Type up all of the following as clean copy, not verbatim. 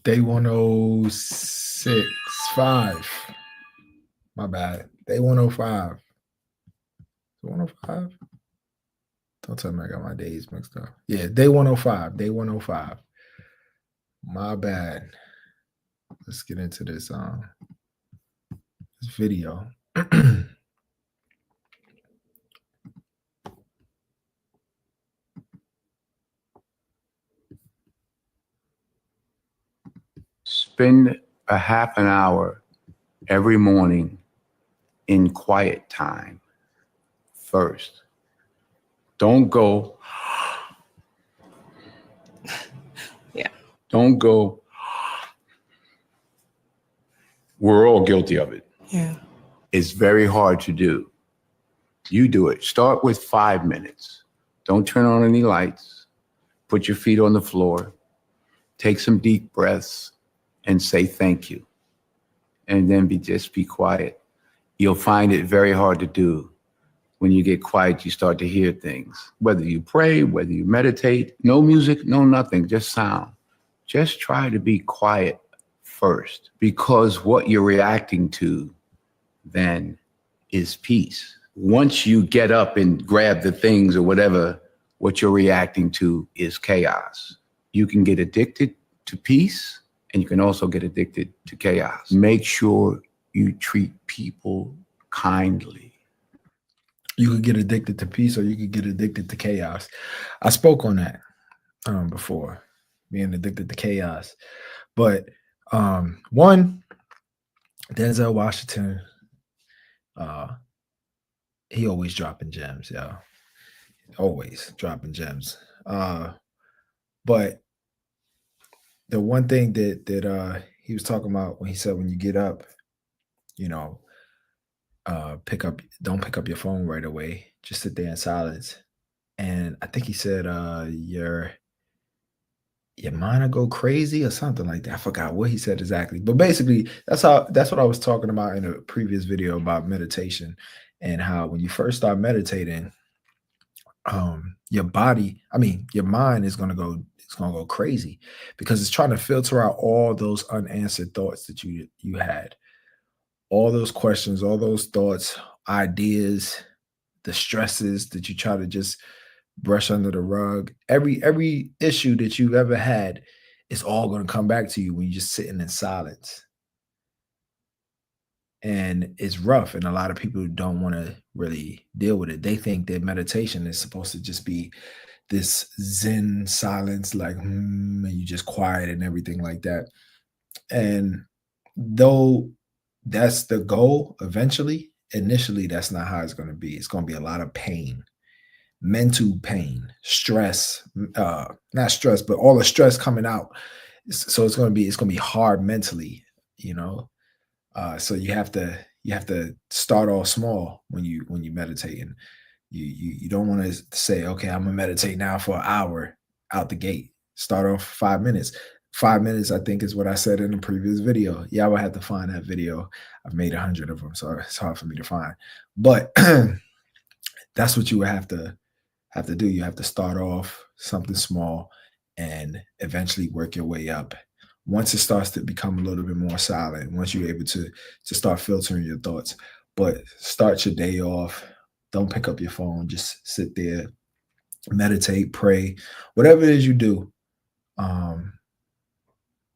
Day 106.5. My bad. Day 105. 105? Don't tell me I got my days mixed up. Yeah, day 105. Day 105. My bad. Let's get into this video. Spend a half an hour every morning in quiet time first. Don't go. Yeah. Don't go. We're all guilty of it. Yeah. It's very hard to do. You do it. Start with 5 minutes. Don't turn on any lights. Put your feet on the floor. Take some deep breaths and say thank you. And then just be quiet. You'll find it very hard to do. When you get quiet, you start to hear things. Whether you pray, whether you meditate, no music, no nothing, just sound. Just try to be quiet first, because what you're reacting to then is peace. Once you get up and grab the things or whatever, what you're reacting to is chaos. You can get addicted to peace, and you can also get addicted to chaos. Make sure you treat people kindly. You could get addicted to peace, or you could get addicted to chaos. I spoke on that before, being addicted to chaos. But one, Denzel Washington, he always dropping gems, yo. Always dropping gems. But the one thing that he was talking about when he said, when you get up, you know, don't pick up your phone right away. Just sit there in silence. And I think he said your mind will go crazy or something like that. I forgot what he said exactly. But basically, that's what I was talking about in a previous video about meditation, and how when you first start meditating, your mind is gonna go crazy, because it's trying to filter out all those unanswered thoughts that you had, all those questions, all those thoughts, ideas, the stresses that you try to just brush under the rug. Every issue that you've ever had is all going to come back to you when you're just sitting in silence. And it's rough, and a lot of people don't want to really deal with it. They think that meditation is supposed to just be this zen silence, like and you just quiet and everything like that. And though that's the goal eventually, initially that's not how it's going to be. It's going to be a lot of pain, mental pain, stress, not stress, but all the stress coming out. So it's going to be hard mentally, you know. So you have to start off small when you meditate, and you don't want to say, okay, I'm gonna meditate now for an hour out the gate. Start off 5 minutes. 5 minutes, I think, is what I said in the previous video. Yeah, I would have to find that video. I've made 100 of them, so it's hard for me to find. But that's what you would have to do. You have to start off something small and eventually work your way up. Once it starts to become a little bit more silent, once you're able to start filtering your thoughts, but start your day off. Don't pick up your phone. Just sit there, meditate, pray, whatever it is you do.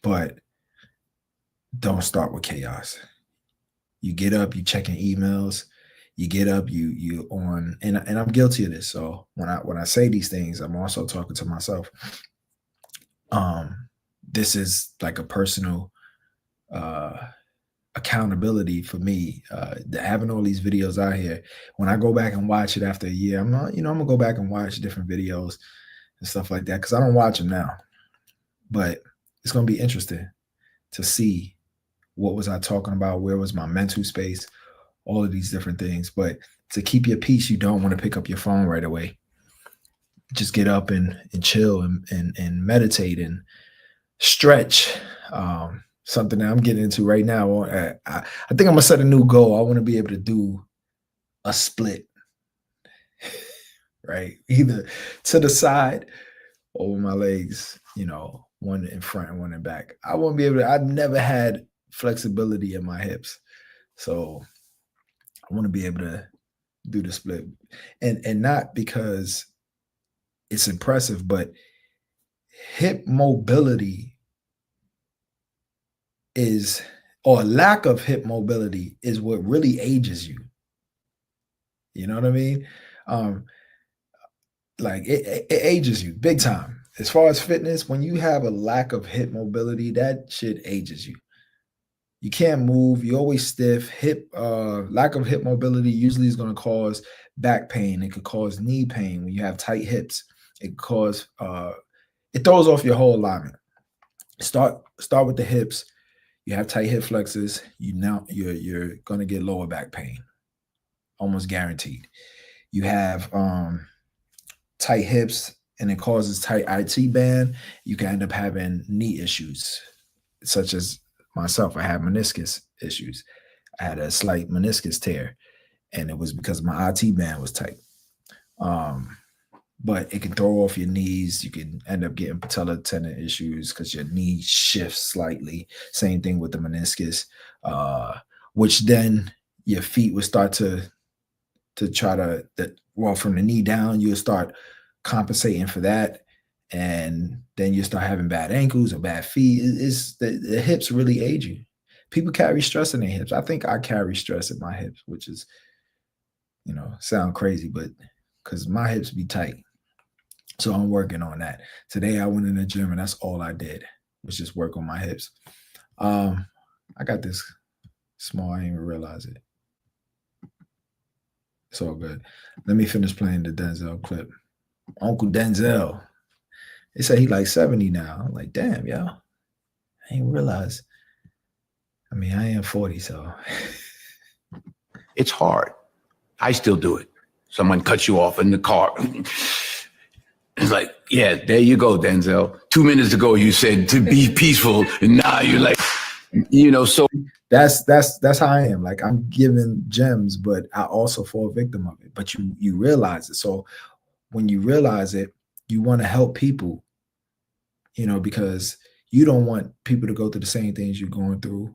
But don't start with chaos. You get up, you checking emails. You get up, you on, and I'm guilty of this. So when I say these things, I'm also talking to myself. This is like a personal accountability for me. Having all these videos out here, when I go back and watch it after a year, I'm gonna go back and watch different videos and stuff like that, because I don't watch them now. But it's gonna be interesting to see what was I talking about, where was my mental space, all of these different things. But to keep your peace, you don't want to pick up your phone right away. Just get up and chill and meditate and stretch. Something that I'm getting into right now. I think I'm gonna set a new goal. I want to be able to do a split, right? Either to the side or with my legs, one in front and one in back. I won't be able to, I've never had flexibility in my hips. So I want to be able to do the split. And not because it's impressive, but hip mobility is, or lack of hip mobility is what really ages you. You know what I mean? Um, like it ages you big time. As far as fitness, when you have a lack of hip mobility, that shit ages you. You can't move. You're always stiff. Lack of hip mobility usually is going to cause back pain. It could cause knee pain when you have tight hips. It could cause it throws off your whole alignment. Start with the hips. You have tight hip flexors. You're going to get lower back pain, almost guaranteed. You have tight hips and it causes tight IT band. You can end up having knee issues, such as myself. I had meniscus issues. I had a slight meniscus tear, and it was because my IT band was tight. But it can throw off your knees. You can end up getting patellar tendon issues because your knee shifts slightly. Same thing with the meniscus, which then your feet would start to try to, from the knee down, you'll start compensating for that. And then you start having bad ankles or bad feet. It's the hips really age you. People carry stress in their hips. I think I carry stress in my hips, which is, sound crazy, but because my hips be tight. So I'm working on that. Today I went in the gym and that's all I did was just work on my hips. I got this small, I didn't even realize it. It's all good. Let me finish playing the Denzel clip. Uncle Denzel. They say he like 70 now. I'm like, damn, yo. I didn't realize. I mean, I am 40, so. It's hard. I still do it. Someone cuts you off in the car. It's like, yeah, there you go, Denzel. 2 minutes ago, you said to be peaceful, and now you're like, so. That's how I am. Like, I'm giving gems, but I also fall victim of it. But you realize it. So when you realize it, you want to help people, because you don't want people to go through the same things you're going through.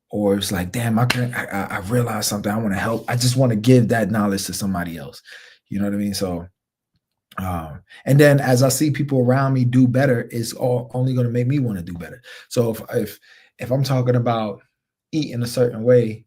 Or it's like, damn, I realized something. I want to help. I just want to give that knowledge to somebody else. You know what I mean? So, and then as I see people around me do better, it's only going to make me want to do better. So if I'm talking about eating a certain way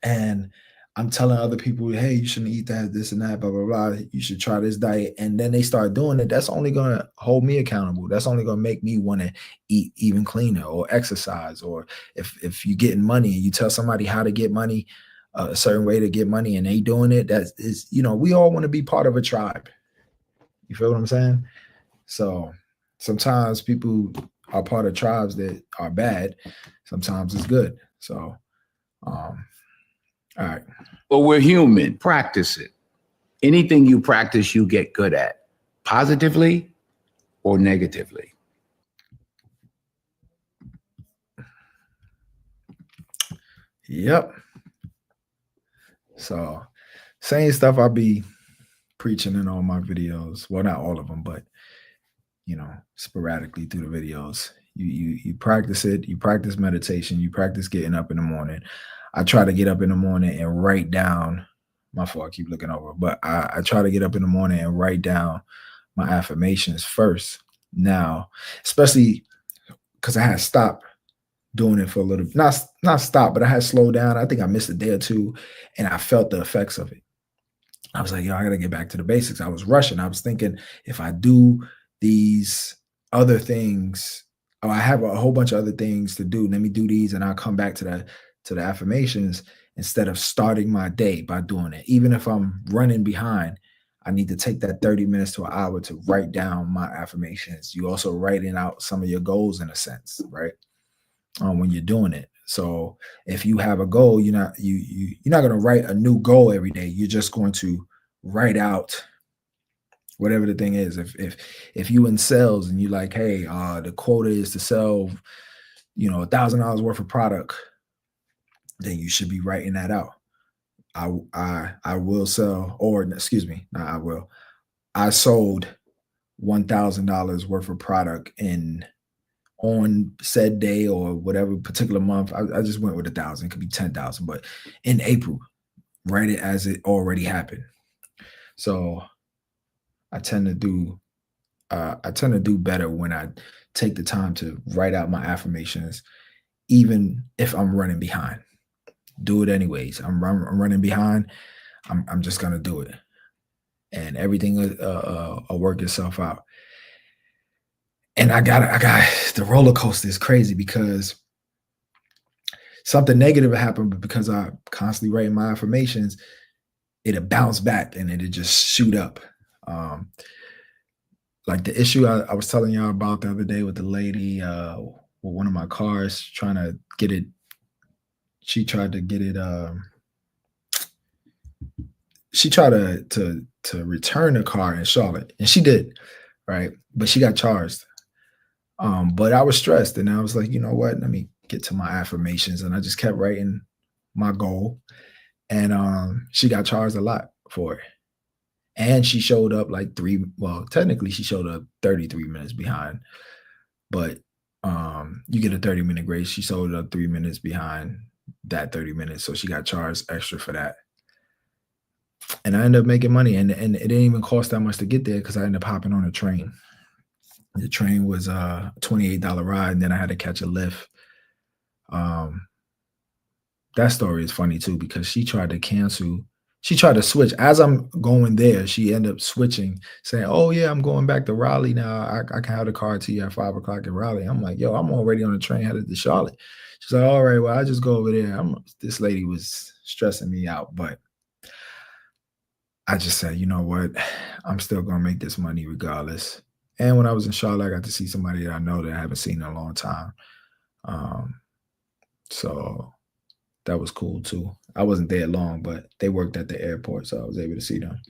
and I'm telling other people, hey, you shouldn't eat that, this and that, blah, blah, blah. You should try this diet. And then they start doing it. That's only going to hold me accountable. That's only going to make me want to eat even cleaner or exercise. Or if you're getting money and you tell somebody how to get money, a certain way to get money, and they doing it, that is, we all want to be part of a tribe. You feel what I'm saying? So sometimes people are part of tribes that are bad. Sometimes it's good. So, all right. Well, we're human. Practice it. Anything you practice, you get good at, positively or negatively. Yep. So, same stuff I'll be preaching in all my videos. Well, not all of them, but sporadically through the videos. You practice it. You practice meditation. You practice getting up in the morning. I try to get up in the morning and write down. My fault, I keep looking over, but I try to get up in the morning and write down my affirmations first. Now, especially because I had stopped doing it for a little, not stop, but I had slowed down. I think I missed a day or two, and I felt the effects of it. I was like, I got to get back to the basics. I was rushing. I was thinking, if I do these other things, I have a whole bunch of other things to do. Let me do these, and I'll come back to the affirmations instead of starting my day by doing it. Even if I'm running behind, I need to take that 30 minutes to an hour to write down my affirmations. You also writing out some of your goals in a sense, right? When you're doing it. So if you have a goal, you're not going to write a new goal every day. You're just going to write out whatever the thing is. If you in sales and you like, hey, the quota is to sell, $1,000 worth of product, then you should be writing that out. I will sell, or excuse me, not I will. I sold $1,000 worth of product in on said day or whatever particular month. I just went with 1,000. It could be 10,000, but in April, write it as it already happened. So I tend to do better when I take the time to write out my affirmations, even if I'm running behind. Do it anyways. I'm running behind. I'm just gonna do it, and everything will work itself out. And I got the roller coaster is crazy because something negative happened, but because I constantly writing my affirmations, it'll bounce back and it'll just shoot up. Um, like the issue I was telling y'all about the other day with the lady with one of my cars trying to get it. She tried to get it. She tried to return the car in Charlotte, and she did, right? But she got charged. But I was stressed, and I was like, you know what? Let me get to my affirmations, and I just kept writing my goal, and she got charged a lot for it. And she showed up like well, technically she showed up 33 minutes behind, but you get a 30-minute grace. She showed up 3 minutes behind that 30 minutes, so she got charged extra for that. And I ended up making money, and it didn't even cost that much to get there because I ended up hopping on a train. The train was a $28 ride, and then I had to catch a lift. Um, that story is funny too because she tried to cancel. She tried to switch as I'm going there. She ended up switching, saying, "Oh yeah, I'm going back to Raleigh now. I can have the car to you at 5 o'clock in Raleigh." I'm like, "Yo, I'm already on the train headed to Charlotte." She's like, "All right, well, I just go over there." This lady was stressing me out, but I just said, you know what? I'm still gonna make this money regardless. And when I was in Charlotte, I got to see somebody that I know that I haven't seen in a long time. Um, so that was cool too. I wasn't there long, but they worked at the airport, so I was able to see them.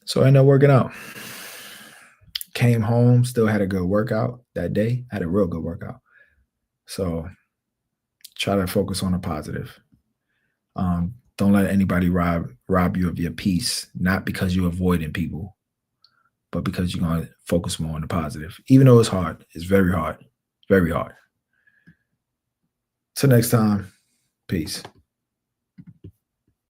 So I ended up working out. Came home, still had a good workout that day. Had a real good workout. So try to focus on the positive. Don't let anybody rob you of your peace, not because you're avoiding people, but because you're going to focus more on the positive. Even though it's hard, it's very hard. Very hard. Till next time, peace.